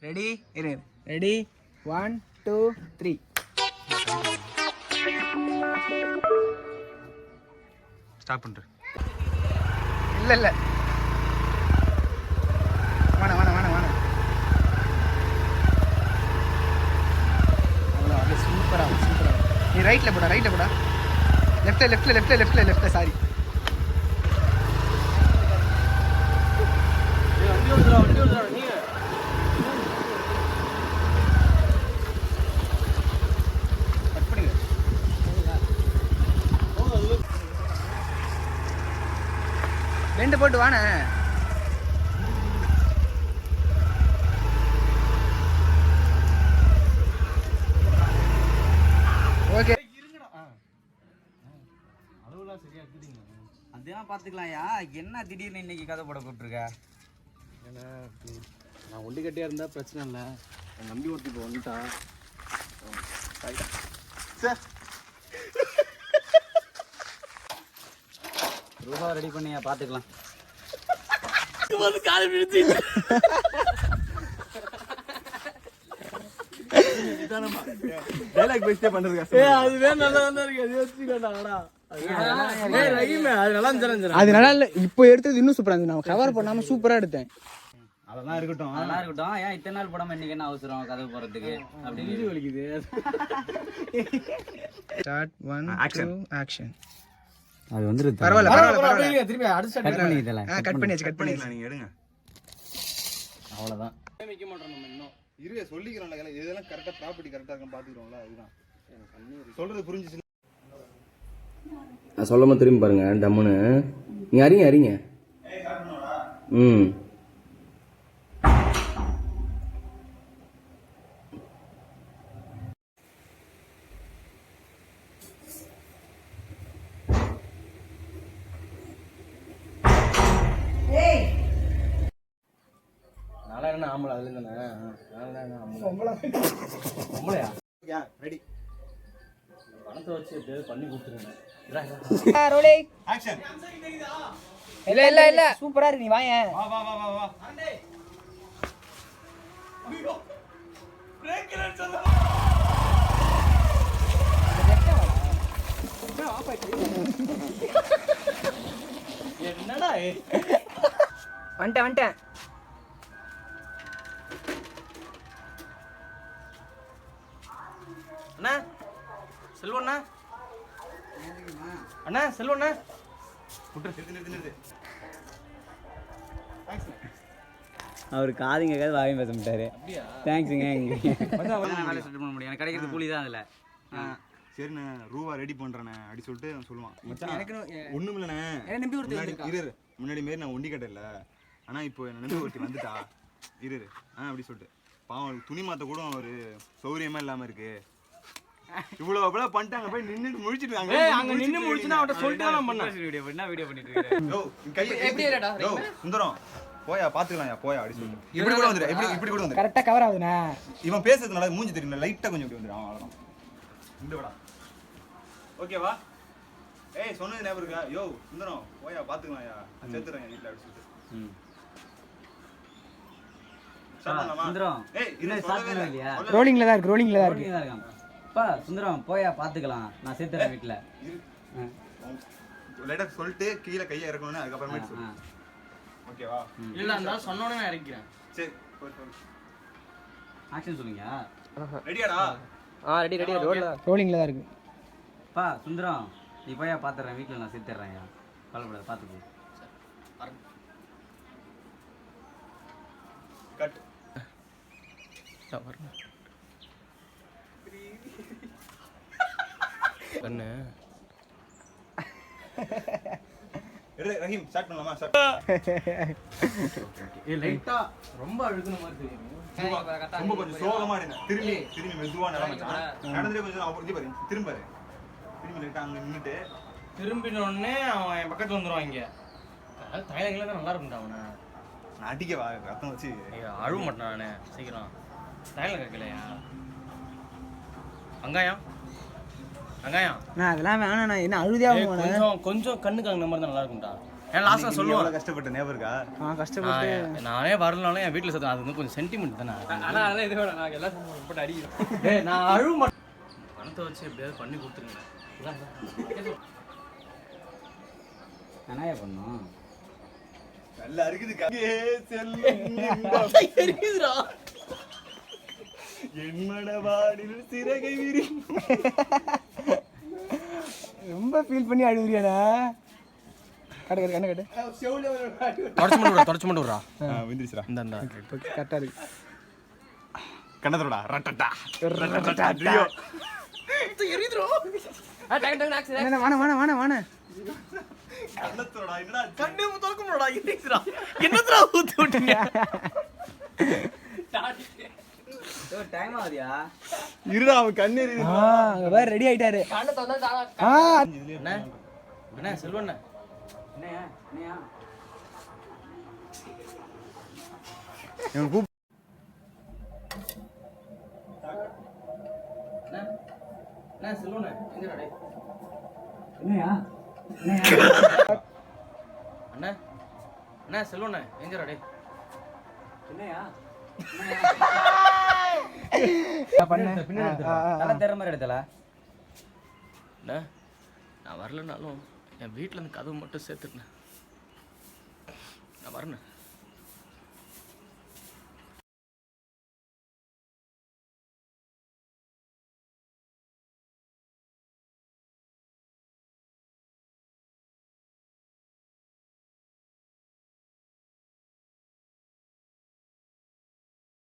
Ready இரு. Ready 1 2 3 start பண்ற. இல்ல இல்ல வாண வாண வாண வாண அவ்வளோ அது சூப்பரா சூப்பரா. நீ ரைட்ல போடா லெஃப்ட்ல சாரி. ரெண்டு போட்டு வானே. ஓகே அளவுலாம் சரியா இருக்குதுங்க. அதெல்லாம் பார்த்துக்கலாம்யா. என்ன திடீர்னு இன்னைக்கு கதை போட கூப்பிட்டுருக்க? ஏன்னா நான் ஒண்டி கட்டியா இருந்தா பிரச்சனை இல்லை. என் நம்பி ஒருத்தி இப்போ வந்துட்டா. சார் ரூபா ரெடி பண்ணியா பார்த்துக்கலாம். டைலாக் பேஸ்டே பண்றது அதுவே நல்லா தான் இருக்கு. அது யோசிச்சுக்கடா. அது நல்லா இல்ல. இப்போ எடுத்தது இன்னும் சூப்பரா இருந்துச்சு. நான் கவர் பண்ணாம சூப்பரா எடுத்தேன். அதெல்லாம் இருக்கட்டும். ஏன் இத்தனை நாள் படம் இன்னைக்கு என்ன அவசரம் கதை போறதுக்கு? அப்படி வலிக்குது. Start 1 2 action. அது வந்து பரவாயில்ல திருப்பி அடுத்து கட் பண்ணிடல. கட் பண்ணியாச்சு. நீங்க எடுங்க. அவ்வளவுதான். வைக்க மாட்டோம் நம்ம இன்னும். இருவே சொல்லிக்கிறோம்ல. இதெல்லாம் கரெக்டா ப்ராப்பர்ட்டி கரெக்டா இருக்கும் பாத்துக்கிறோம்ல. அதுதான் சொல்றது புரிஞ்சிச்சு. நான் சொல்லாம திரும்பி பாருங்க. டம்முன்னு நீ அறிங்க. நாளா என்ன ஆம்பளை அதுல தானே. நாளா என்ன ஆம்பளையா? ரெடி. பணத்தை வச்சு பண்ணி கொடுத்துருங்க. Rolling action. இல்ல சூப்பரா இருக்கு. நீ வாயேன். வா. என்னடா வந்துட்டேன். அண்ணா செல்வண்ணா. அண்ணா செல்வண்ணா. நிறுத்து. அவர் காதுங்க காது வாயும் பேச மாட்டாரு. அப்படியா? தேங்க்ஸுங்க. வேலை செட்டில் பண்ண முடியும். எனக்கு கிடைக்கிறது கூலி தான் அதில். சரிண்ணே ரூபா ரெடி பண்றேண்ணே அப்படி சொல்லிட்டு அவன் சொல்லுவான். எனக்கு ஒண்ணும் இல்லண்ணே. நம்பி ஒருத்தர் இரு முன்னாடி மாரி நான் ஒண்டி கட்டல. ஆனா இப்போ என்ன நம்பி ஒருத்தி வந்துட்டா. இரு அப்படி சொல்லிட்டு பாவம் துணி மாத்த கூட ஒரு சௌரியமா இல்லாம இருக்கு. இவ்வளவு பண்ணிட்டாங்க. போய் நின்னுட்டு முழிச்சிட்டு அங்க நின்னு முடிச்சுனா அவட்ட சொல்லிட்டு நான் பண்ணேன். வீடியோ பண்ணிட்டு இருக்கேன். யோ எப்படி இல்லடா. யோ சுந்தரம் போயா பாத்துக்கலாம்யா போயா அப்படி சொல்லு. இப்படி கூட வந்துரு. இப்படி கூட வந்துரு. கரெக்ட்டா கவர் ஆகுதுனா. இவன் பேசுறதுனால மூஞ்சி தெரியும். லைட்டா கொஞ்சம் இப்படி வந்துரு. அவ்வளவுதான். இந்த வாடா. ஓகேவா? ஏய் சொன்னது ஞாபகம் இருக்கா? யோ சுந்தரம் போயா பாத்துக்கலாம்யா. நான் சேர்த்துறேன் வீட்ல அப்படி சொல்லிட்டு. சுந்தரம் ரோலிங்ல தான் இருக்கு. அப்பா சுந்தரம் போயா பாத்துக்கலாம். நான் சேர்த்துறேன் வீட்டுல. லைட்டா சொல்லிட்டு கீழே கையை இறக்கணும்னு அதுக்கப்புறமே சொல்லு. ஓகேவா? இல்ல நான் சொன்னோனே நான் இறக்கிறேன். சரி ஆக்ஷன் சொல்லுங்க. ரெடியாடா? ரெடி ரோலிங்ல தான் இருக்கு. அப்பா சுந்தரம் நீ போயா பாத்துறேன் வீட்டுல. நான் சேர்த்துறேன். கவலைப்படாத பாத்துக்கோ. கட். கண்ணு ரஹீம் ஸ்டார்ட் பண்ணலாமா? லைட்டா ரொம்ப அழுகுன மாதிரி தெரியும். ரொம்ப கொஞ்சம் சோகமா இருங்க. திரும்பி மெதுவா நடந்துட்டு கொஞ்சம் பாரு. திரும்பி லைட்டா அங்க நின்னுட்டு திரும்பின உடனே அவன் என் பக்கத்துல வந்துருவாங்க. தைலங்கள தான் நல்லா இருக்கும்டா. அவனை நான் அடிக்கவா ரத்தம் வச்சு அழுவ மாட்டான். நானு சீக்கிரம் தைலம் கேட்கலையா? வெங்காயம் நான் அதெல்லாம் வேணாம். நான் என்ன அழுதியா கொஞ்சம் கண்ணுக்கு அந்த மாதிரி தான் நல்லா இருக்கும்டா. ஏன் லாஸ்ட்டாக நீ சொல்லுவான் எவ்வளவு கஷ்டப்பட்ட ஞாபகம் இருக்கா? கஷ்டப்பட்டு நானே வரலனாலும் என் வீட்டில் சத்தம் அது வந்து கொஞ்சம் சென்டிமெண்ட் தானே. ஆனால் அதெல்லாம் இது வேணும், நான் எல்லாம் போட்டு அடிக்கிறேன். நான் அழுவ மாட்டேன். பணத்தை வச்சு எப்படியாவது பண்ணி கொடுத்துருங்க. என்னையா பண்ணும்? நல்லா இருக்குது கங்கே செல்லும் தெரியுதுடா. என்மட வாடில் சிறகை விரி. ரொம்ப ஃபீல் பண்ணி அழுகுறியாடா. கட்டு கண்ணு கட்டு. தொடச்சு மட்டும் விட்றா. விந்திரிச்சுடா. இந்த இப்போ கரெக்டாக இருக்கு. கண்ணத்தோடா ரட்டட்டா என்ன வாண வாண வாண வாண கண்ணத்தோடா என்னடா கண்ணே திறக்க முடியலடா. என்னடா என்னடா ஊத்தி விட்டீங்க? டைம் ஆகுதியா? இருடா அவன் கண்ணு அங்கே வேறு ரெடி ஆயிட்டாரு. அண்ணா செல்வண்ணா என்னையா என்னையா அண்ணா செல்வண்ணா எங்கடா டேய்? என்னையா அண்ணா அண்ணா செல்வண்ணா எங்கடா டேய்? என்னையா பண்ண நல்லா தெரியற மாதிரி எடுத்தல. அண்ணா நான் வரலனாலும் என் வீட்டில் இருந்து கதவு மட்டும் சேர்த்துட்டேன். நான் வரேண்ணே.